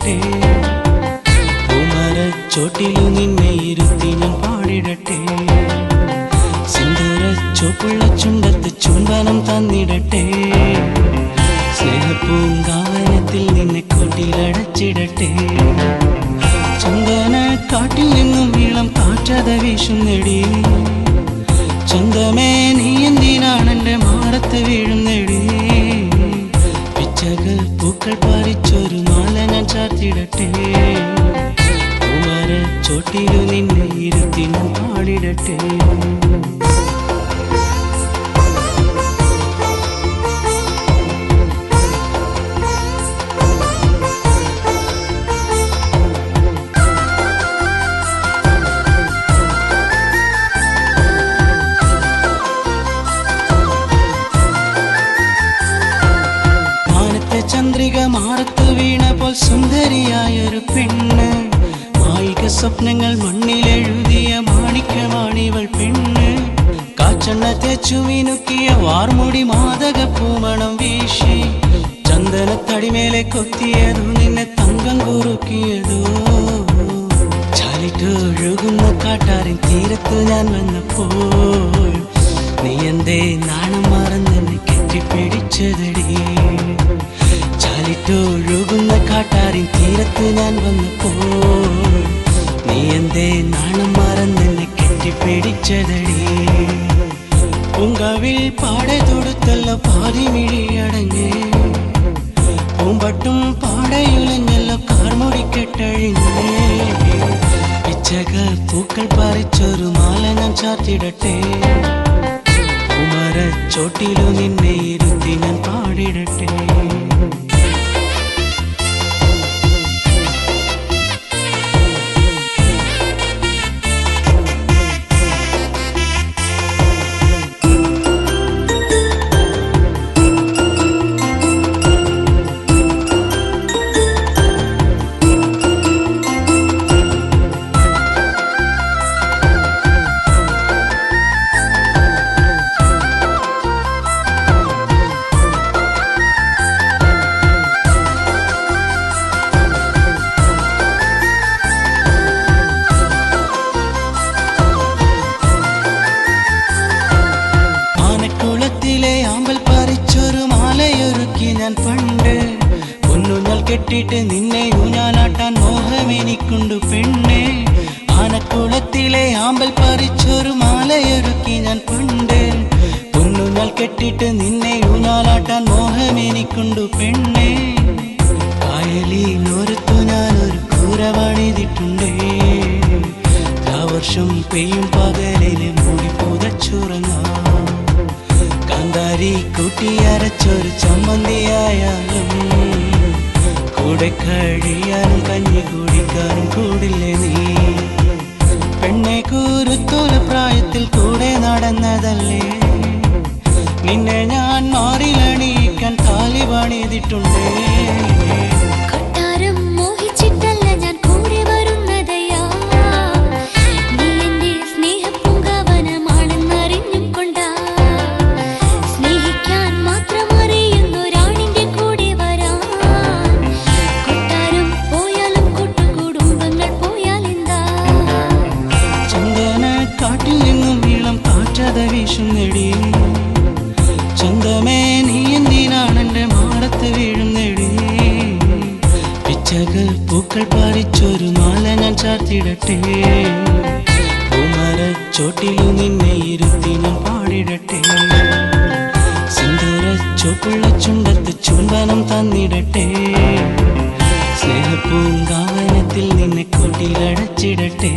ചാർത്തിടട്ടെ. പൂമരച്ചോട്ടിലു നിന്നെ ഇരുത്തി ഞാൻ പാടിടട്ടെ. സിന്ദൂര ചോപ്പുള്ള ചുണ്ടത്ത് ചുംബനം തന്നിടട്ടെ. സ്നേഹപ്പൂങ്കാവനത്തിൽ നിന്നെ കൂട്ടിലടച്ചിടട്ടെ. ചന്ദന കാട്ടിൽ നിന്നും ഇളം കാറ്റത വീശുന്നെടി. ചന്തമേ നീ എന്തിനാണെന്റെ മാറത്ത് വീഴുന്നെടി. പിച്ചകൾ പൂക്കൾ പറിച്ചൊരു മാല ഞാൻ ചാർത്തിടട്ടെ. പൂമരച്ചോട്ടിലു നിന്നെ ഇരുത്തി ഞാൻ പാടിടട്ടെ. ചന്ദ്രിക മാറത്ത് വീണ പോൽ സുന്ദരിയായൊരു പെണ്ണ്. മായിക സ്വപ്നങ്ങൾ മണ്ണിലെഴുതിയ മാണിക്യമാണിവൾ പെണ്ണ്. കാച്ചെണ്ണ തേച്ചു മിനുക്കിയ വാർമുടി മാദക പൂമണം വീശി. ചന്ദനത്തടിമേലെ കൊത്തിയതോ നിന്നെ തങ്കം കുറുക്കിയതോ. ചാലിട്ടൊഴുകുന്ന കാട്ടാറിൻ തീരത്ത് ഞാൻ വന്നപ്പോൾ നീ എന്തേ നാണം മറന്നെന്നെ കെട്ടിപ്പിടിച്ചതടി. ചാലിട്ടൊഴുകുന്ന കാട്ടാറിൻ തീരത്ത് ഞാൻ വന്നപ്പോൾ നീ എന്തേ നാണം മറന്നെന്നെ കെട്ടിപ്പിടിച്ചതടി. പൂങ്കാവിൽ പാടെ തൊടുത്തല്ലോ പാതിമിഴിയടങ്ങ്. പൂമ്പട്ടും പാടയുലഞ്ഞല്ലോ കാർമുടിക്കെട്ടഴിഞ്ഞ്. പിച്ചകൾ പൂക്കൾ പറിച്ചൊരു മാല ഞാൻ ചാർത്തിടട്ടെ. പൂമരച്ചോട്ടിലു നിന്നെ ഇരുത്തി ഞാൻ പാടിടട്ടെ. ആമ്പൽ പറിച്ചൊരു മാലയൊരുക്കി ഞാൻ പണ്ട്. പൊന്നുഞ്ഞാൽ കെട്ടിട്ട് നിന്നെ ഊഞ്ഞാലാട്ടാൻ മോഹമെനിക്കുണ്ടു പെണ്ണെ. ആനക്കുളത്തിലെ ആമ്പൽ പറിച്ചൊരു മാലയൊരുക്കി ഞാൻ പണ്ട്. പൊന്നുഞ്ഞാൽ കെട്ടിട്ട് നിന്നെ ഊഞ്ഞാലാട്ടാൻ മോഹമെനിക്കുണ്ടു പെണ്ണെ. കായലിനോരത്തു ഞാനൊരു കൂര പണിതിട്ടുണ്ടേ. വർഷം പെയ്യും പകലിന് മൂടി പുതച്ചുറങ്ങാം. കാന്താരി കൂട്ടിയരച്ചൊരു ചമ്മന്തിയായാലും കൂടെ കഴിയാനും കഞ്ഞി കുടിക്കാനും കൂടില്ലേ നീ. പെണ്ണെ കുരുത്തോല പ്രായത്തിൽ കൂടെ നടന്നതല്ലേ. നിന്നെ ഞാൻ മാറിലണിയിക്കാൻ താലി പണിതിട്ടുണ്ടേ. കാട്ടിൽ നിന്നും ഇളം കാറ്റത വീശുന്നെടി. ചന്തമേ നീ എന്തിനാണെന്റെ മാറത്ത് വീഴുന്നെടി. പിച്ചകൾ പൂക്കൾ പറിച്ചൊരു മാല ഞാൻ ചാർത്തിടട്ടെ. പൂമരച്ചോട്ടിലു നിന്നെ ഇരുത്തി ഞാൻ പാടിടട്ടെ. സിന്ദൂര ചോപ്പുള്ള ചുണ്ടത്ത് ചുംബനം തന്നിടട്ടെ. സ്നേഹപ്പൂങ്കാവനത്തിൽ നിന്നെ കൂട്ടിലടച്ചിടട്ടെ.